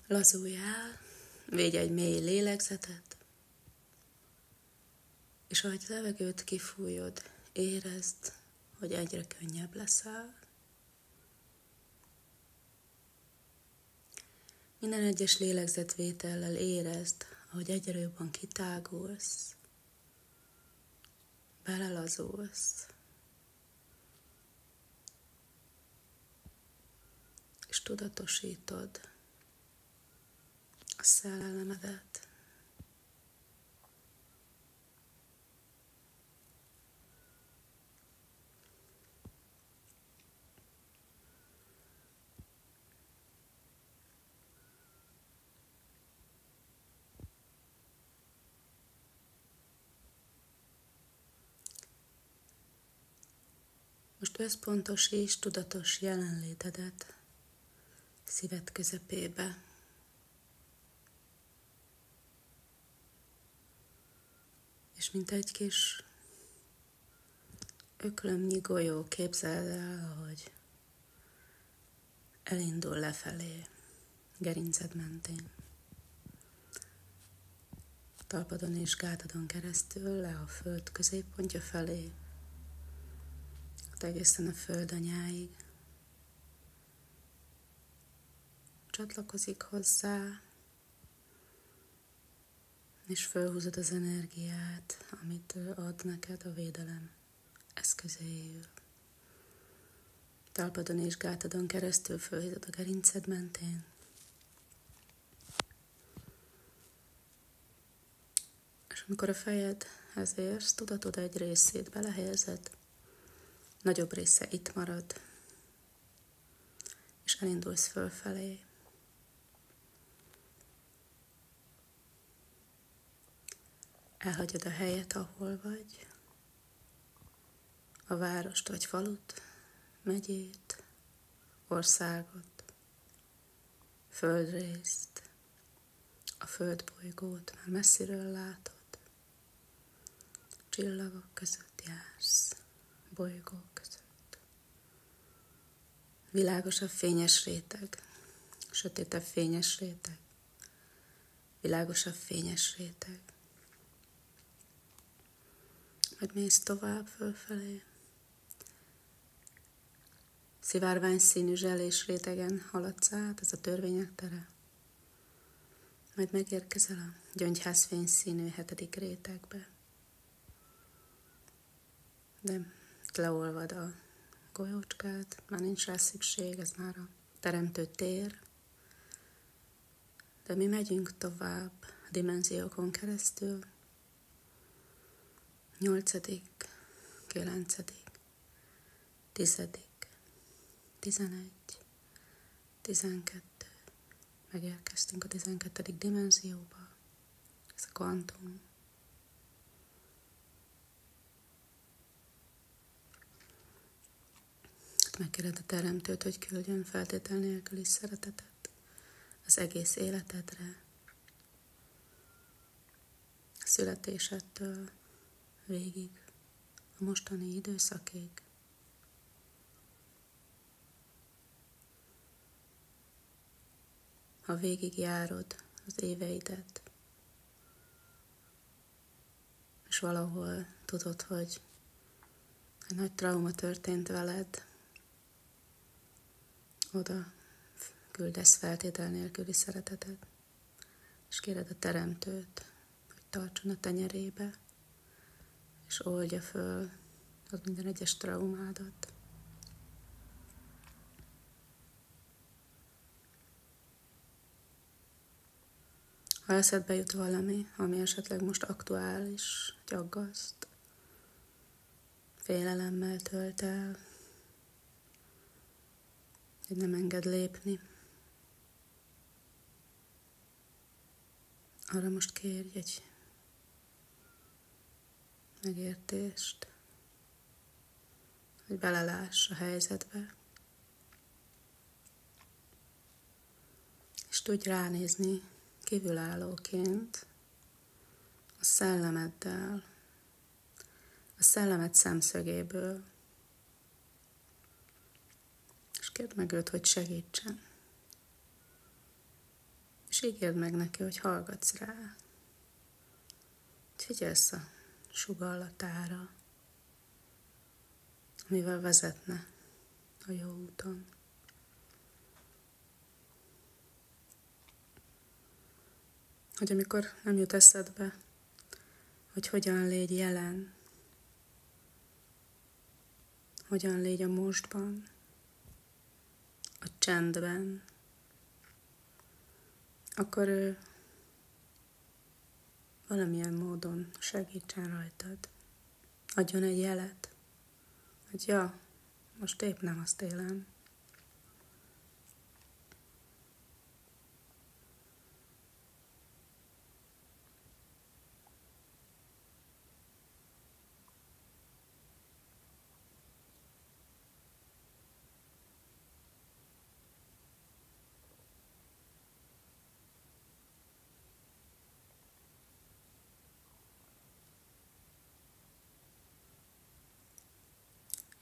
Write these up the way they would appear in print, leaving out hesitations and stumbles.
Lazulj el, védj egy mély lélegzetet, és ahogy levegőt kifújod, érezd, hogy egyre könnyebb leszel. Minden egyes lélegzetvétellel érezd, ahogy egyre jobban kitágulsz, belelazulsz, és tudatosítod a szellemedet. Most összpontosíts tudatos jelenlétedet szíved közepébe. És mint egy kis öklömnyi golyó képzeld el, ahogy elindul lefelé, gerinced mentén. Talpadon és gátadon keresztül le a föld középpontja felé, egészen a földanyáig. Csatlakozik hozzá, és fölhúzod az energiát, amit ő ad neked a védelem eszközéül. Talpadon és gátadon keresztül fölhúzod a gerinced mentén. És amikor a fejedhez érsz, tudatod egy részét belehelyezed, nagyobb része itt marad, és elindulsz fölfelé. Elhagyod a helyet, ahol vagy, a várost vagy falut, megyét, országot, földrészt, a földbolygót már messziről látod, csillagok között jársz, bolygók között. Világosabb fényes réteg, sötétebb fényes réteg, világosabb fényes réteg. Majd mész tovább fölfelé. Szivárvány színű zselés rétegen haladsz át, ez a törvények tere. Majd megérkezel a gyöngyházfény színű 7. rétegbe. De leolvad a golyócskát, már nincs rá szükség, ez már a teremtő tér. De mi megyünk tovább a dimenziókon keresztül. 8., 9., 10., 11., 12. Megérkeztünk a 12. dimenzióba. Ez a kvantum. Megkéred a teremtőt, hogy küldjön feltétel nélküli szeretetet az egész életedre. A születésedtől végig, a mostani időszakig. Ha végig járod az éveidet, és valahol tudod, hogy egy nagy trauma történt veled, oda küldesz feltétel nélküli szeretetet, és kéred a teremtőt, hogy tartson a tenyerébe, és oldja föl az minden egyes traumádat. Ha eszedbe jut valami, ami esetleg most aktuális, hogy aggaszt, félelemmel tölt el, hogy nem enged lépni, arra most kérj egy megértést, hogy beleláss a helyzetbe, és tudj ránézni kívülállóként a szellemeddel, a szellemed szemszögéből, és kérd meg őt, hogy segítsen. ígérd meg neki, hogy hallgatsz rá. Hogy figyelsz a sugallatára, amivel vezetne a jó úton. Hogy amikor nem jut eszedbe, hogy hogyan légy jelen, hogyan légy a mostban, a csendben, akkor ő valamilyen módon segítsen rajtad. Adjon egy jelet, hogy ja, most épp nem azt élem.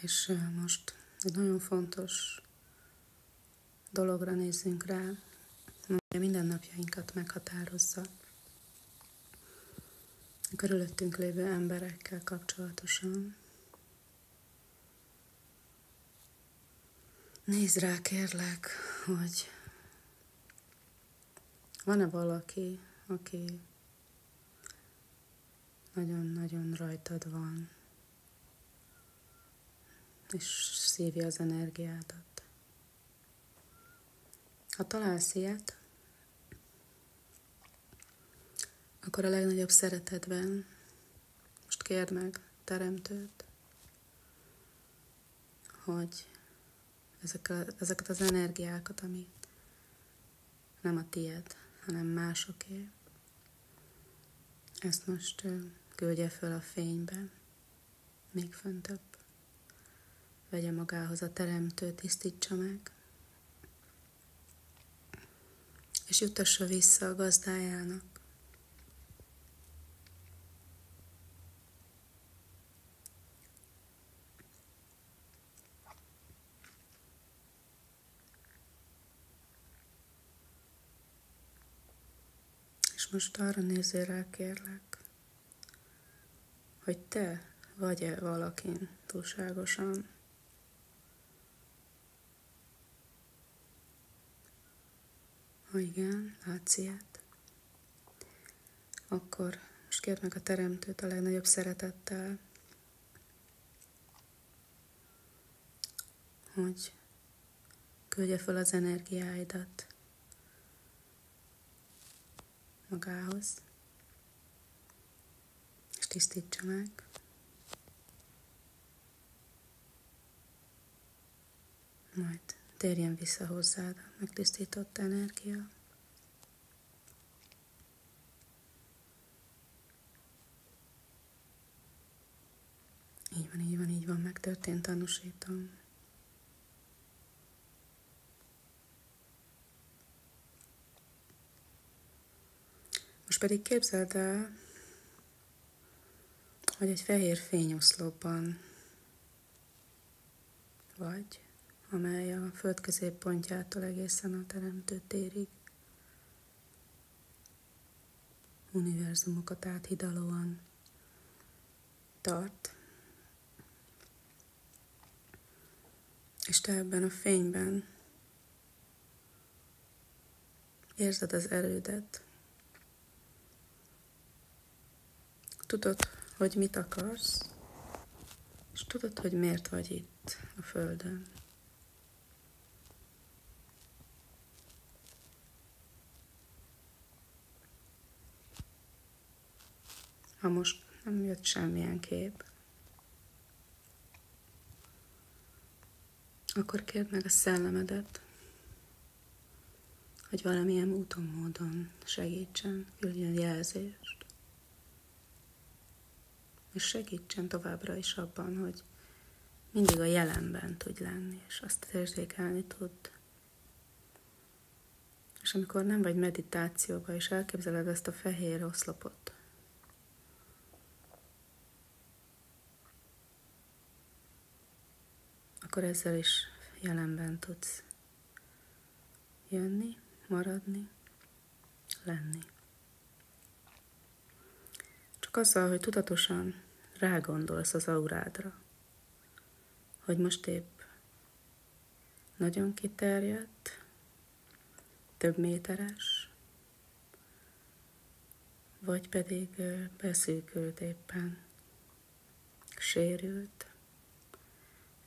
És most egy nagyon fontos dologra nézzünk rá, ami mindennapjainkat meghatározza. A körülöttünk lévő emberekkel kapcsolatosan. Nézd rá, kérlek, hogy van-e valaki, aki nagyon-nagyon rajtad van, és szívja az energiádat. Ha találsz ilyet, akkor a legnagyobb szeretetben most kérd meg Teremtőt, hogy ezeket az energiákat, ami nem a tied, hanem másoké, ezt most küldje föl a fénybe, még föntebb. Vegye magához a Teremtő, tisztítsa meg, és juttassa vissza a gazdájának. És most arra nézzél rá, kérlek, hogy te vagy-e valakin túlságosan. Ha igen, látsz ilyet, akkor most kérd meg a Teremtőt a legnagyobb szeretettel, hogy küldje fel az energiáidat magához, és tisztítsa meg. Majd térjen vissza hozzád a megtisztított energia. Így van, megtörtént, tanúsítom. Most pedig képzeld el, hogy egy fehér fényoszlopban vagy, amely a föld középpontjától egészen a Teremtő térig univerzumokat áthidalóan tart. És te ebben a fényben érzed az erődet. Tudod, hogy mit akarsz, és tudod, hogy miért vagy itt a Földön. Ha most nem jött semmilyen kép, akkor kérd meg a szellemedet, hogy valamilyen úton, módon segítsen, küldjön jelzést. És segítsen továbbra is abban, hogy mindig a jelenben tudj lenni, és azt érzékelni tudd. És amikor nem vagy meditációban, és elképzeled ezt a fehér oszlopot, akkor ezzel is jelenben tudsz jönni, maradni, lenni. Csak azzal, hogy tudatosan rágondolsz az aurádra, hogy most épp nagyon kiterjedt, több méteres, vagy pedig beszűkült éppen, sérült.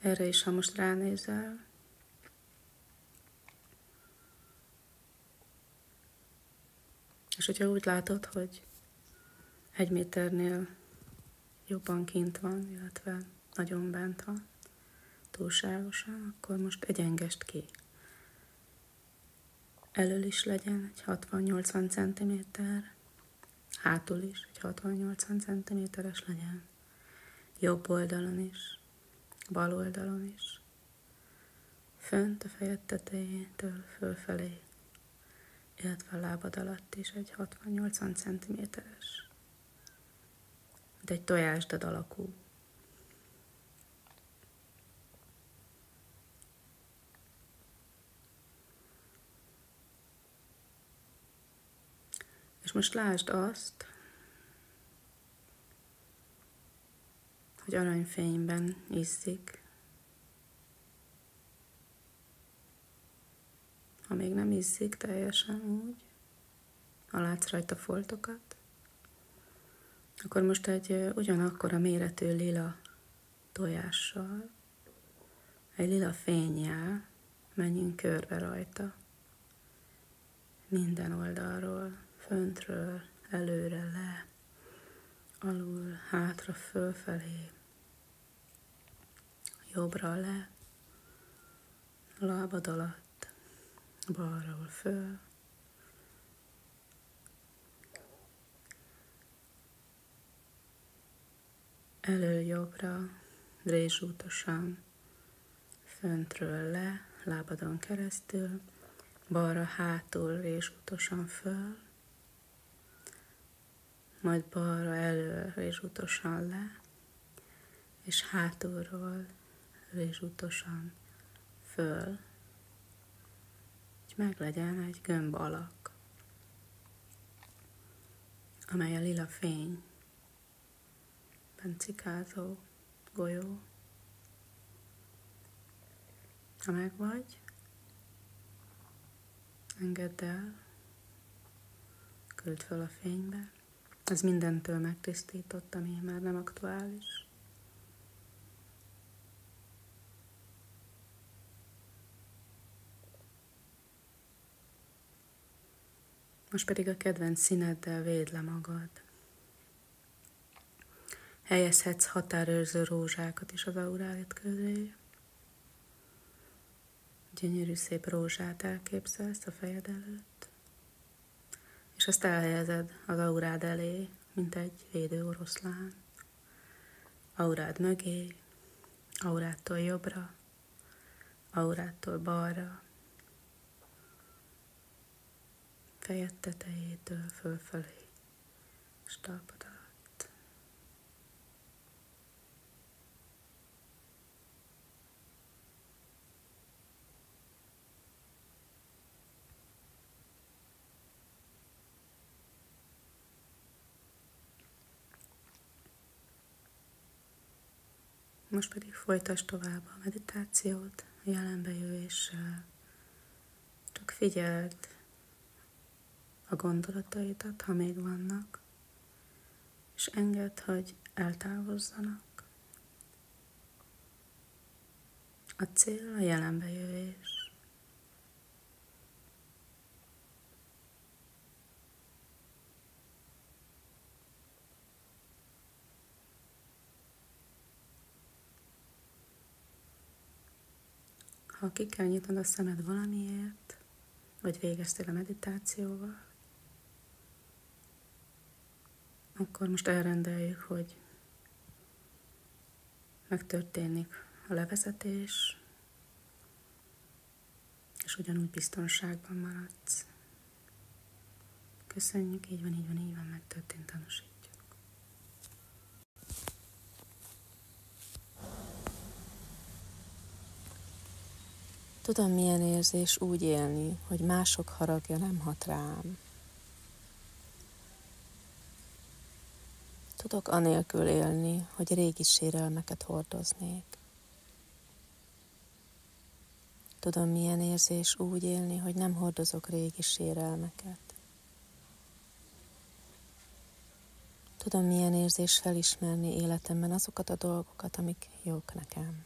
Erre is, ha most ránézel, és hogyha úgy látod, hogy 1 méternél jobban kint van, illetve nagyon bent van, túlságosan, akkor most egyengest ki. Elől is legyen egy 60-80 cm, hátul is egy 60-80 cm-es legyen, jobb oldalon is, bal oldalon is, fönt a fejed tetejétől fölfelé, illetve a lábad alatt is egy 60-80 cm-es, de egy tojásdad alakú. És most lásd azt, hogy aranyfényben izzik. Ha még nem izzik teljesen úgy, ha látsz rajta foltokat, akkor most egy ugyanakkora méretű lila tojással, egy lila fénnyel menjünk körbe rajta. Minden oldalról, föntről, előre, le, alul, hátra, fölfelé, jobbra, le, lábad alatt, balról, föl, elől, jobbra, rézsútosan, föntről, le, lábadon keresztül, balra, hátul, rézsútosan föl, majd balra, elől, rézsútosan le, és hátulról, rézsútosan föl, hogy meglegyen egy gömb alak, amely a lila fényben cikázó golyó. Ha megvagy, engedd el, küld fel a fénybe. Ez mindentől megtisztított, ami már nem aktuális. Most pedig a kedvenc színeddel védd le magad. Helyezhetsz határőrző rózsákat is az auráid közé. Gyönyörű szép rózsát elképzelsz a fejed előtt, és azt elhelyezed az aurád elé, mint egy védő oroszlán. Aurád mögé, aurától jobbra, aurától balra, fejed tetejétől fölfelé, és talpad alatt. Most pedig folytasd tovább a meditációt, a jelenbe jövéssel. Csak figyeld a gondolataidat, ha még vannak, és engedd, hogy eltávozzanak. A cél a jelenbe jövés. Ha ki kell nyitnod a szemed valamiért, vagy végeztél a meditációval, akkor most elrendeljük, hogy megtörténik a levezetés, és ugyanúgy biztonságban maradsz. Köszönjük, így van, megtörtént, tanúsítjuk. Tudom, milyen érzés úgy élni, hogy mások haragja nem hat rám. Tudok anélkül élni, hogy régi sérelmeket hordoznék. Tudom, milyen érzés úgy élni, hogy nem hordozok régi sérelmeket. Tudom, milyen érzés felismerni életemben azokat a dolgokat, amik jók nekem.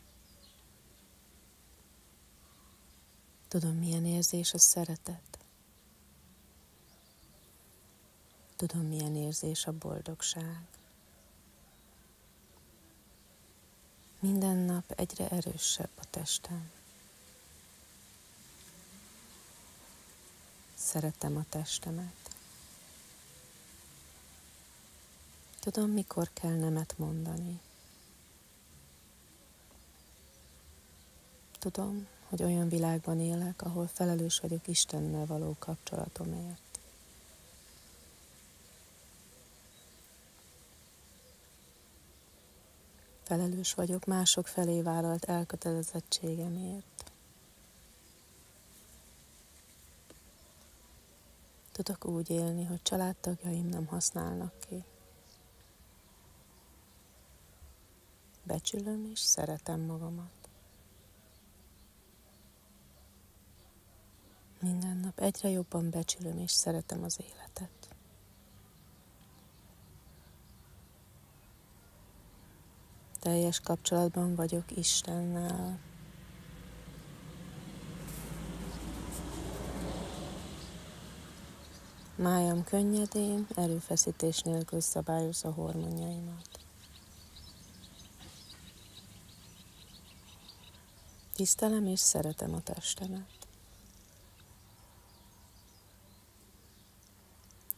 Tudom, milyen érzés a szeretet. Tudom, milyen érzés a boldogság. Minden nap egyre erősebb a testem. Szeretem a testemet. Tudom, mikor kell nemet mondani. Tudom, hogy olyan világban élek, ahol felelős vagyok Istennel való kapcsolatomért. Felelős vagyok mások felé vállalt elkötelezettségemért. Tudok úgy élni, hogy családtagjaim nem használnak ki. Becsülöm és szeretem magamat. Minden nap egyre jobban becsülöm és szeretem az életet. Teljes kapcsolatban vagyok Istennel. Májam könnyedén, erőfeszítés nélkül szabályozza hormonjaimat. Tisztelem és szeretem a testemet.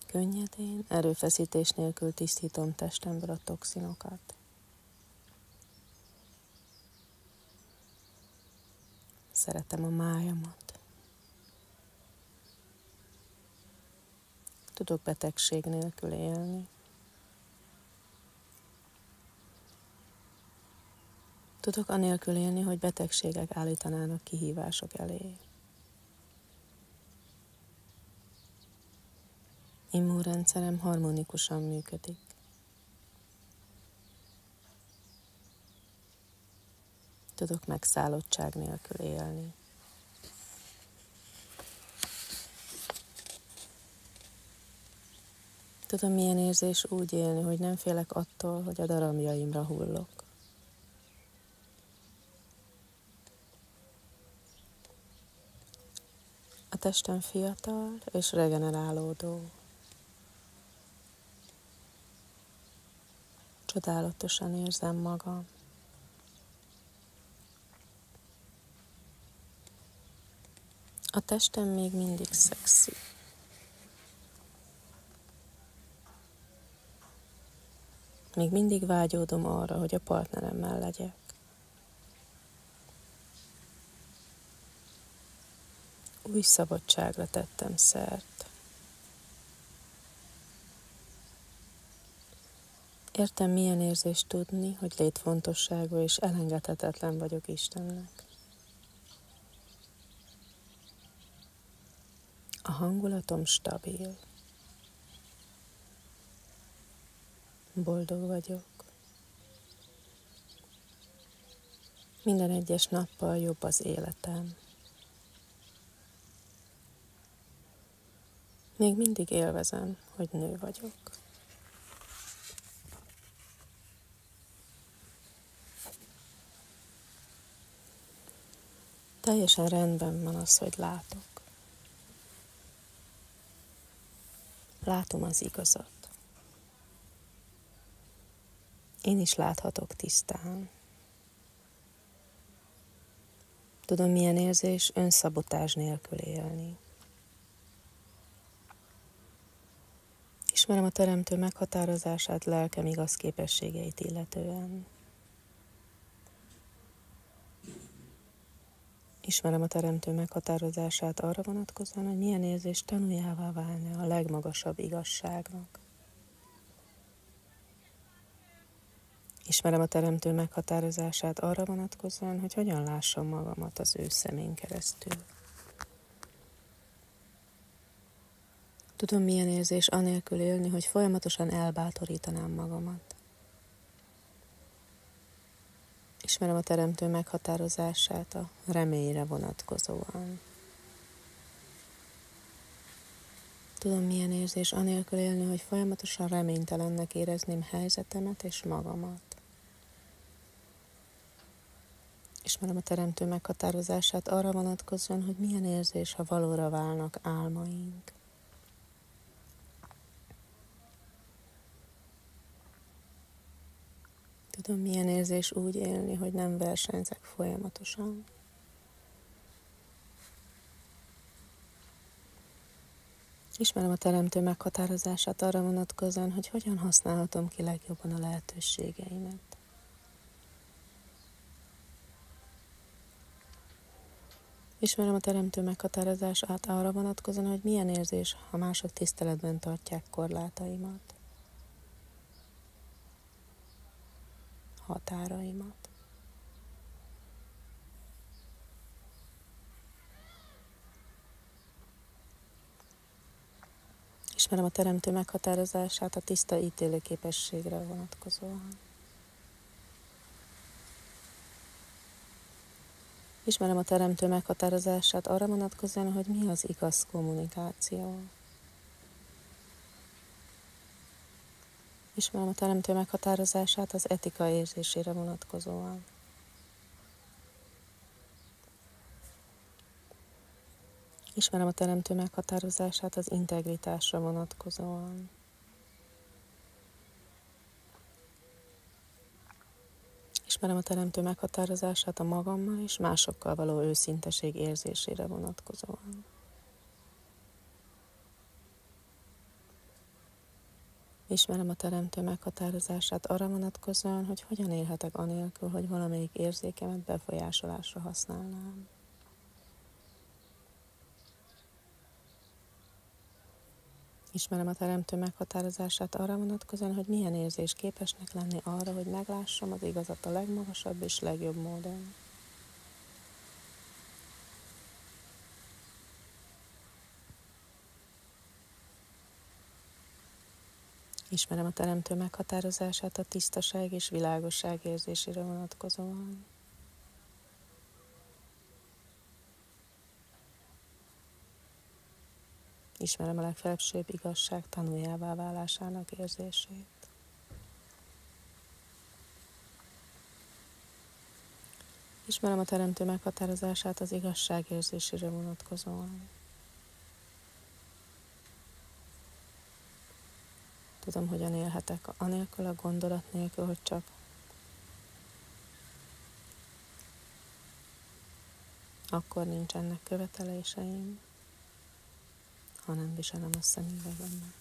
Könnyedén, erőfeszítés nélkül tisztítom testemből a toxinokat. Szeretem a májamat. Tudok betegség nélkül élni. Tudok anélkül élni, hogy betegségek állítanának kihívások elé. Immunrendszerem harmonikusan működik. Tudok megszállottság nélkül élni. Tudom, milyen érzés úgy élni, hogy nem félek attól, hogy a darabjaimra hullok. A testem fiatal és regenerálódó. Csodálatosan érzem magam. A testem még mindig szexi. Még mindig vágyódom arra, hogy a partneremmel legyek. Új szabadságra tettem szert. Értem, milyen érzés tudni, hogy létfontosságú és elengedhetetlen vagyok Istennek. A hangulatom stabil. Boldog vagyok. Minden egyes nappal jobb az életem. Még mindig élvezem, hogy nő vagyok. Teljesen rendben van az, hogy látok. Látom az igazat. Én is láthatok tisztán. Tudom, milyen érzés önszabotázs nélkül élni. Ismerem a Teremtő meghatározását lelkem igaz képességeit illetően. Ismerem a Teremtő meghatározását arra vonatkozóan, hogy milyen érzés tanuljává válni a legmagasabb igazságnak. Ismerem a Teremtő meghatározását arra vonatkozóan, hogy hogyan lássam magamat az ő szemén keresztül. Tudom, milyen érzés anélkül élni, hogy folyamatosan elbátorítanám magamat. Ismerem a Teremtő meghatározását a reményre vonatkozóan. Tudom, milyen érzés anélkül élni, hogy folyamatosan reménytelennek érezném helyzetemet és magamat. Ismerem a Teremtő meghatározását arra vonatkozóan, hogy milyen érzés, ha valóra válnak álmaink. Tudom, milyen érzés úgy élni, hogy nem versenyzek folyamatosan. Ismerem a Teremtő meghatározását arra vonatkozóan, hogy hogyan használhatom ki legjobban a lehetőségeimet. Ismerem a Teremtő meghatározását arra vonatkozóan, hogy milyen érzés, ha mások tiszteletben tartják korlátaimat, határaimat. Ismerem a Teremtő meghatározását a tiszta ítélőképességre vonatkozóan. Ismerem a Teremtő meghatározását arra vonatkozóan, hogy mi az igaz kommunikáció. Ismerem a Teremtő meghatározását az etika érzésére vonatkozóan. Ismerem a Teremtő meghatározását az integritásra vonatkozóan. Ismerem a Teremtő meghatározását a magammal és másokkal való őszinteség érzésére vonatkozóan. Ismerem a Teremtő meghatározását arra vonatkozóan, hogy hogyan élhetek anélkül, hogy valamelyik érzékemet befolyásolásra használnám. Ismerem a Teremtő meghatározását arra vonatkozóan, hogy milyen érzés képesnek lenni arra, hogy meglássam az igazat a legmagasabb és legjobb módon. Ismerem a Teremtő meghatározását a tisztaság és világosság érzésére vonatkozóan. Ismerem a legfelsőbb igazság tanuljává válásának érzését. Ismerem a Teremtő meghatározását az igazság érzésére vonatkozóan. Tudom, hogyan élhetek anélkül a gondolat nélkül, hogy csak akkor nincsenek követeléseim, ha nem viselem a szemüvegemet.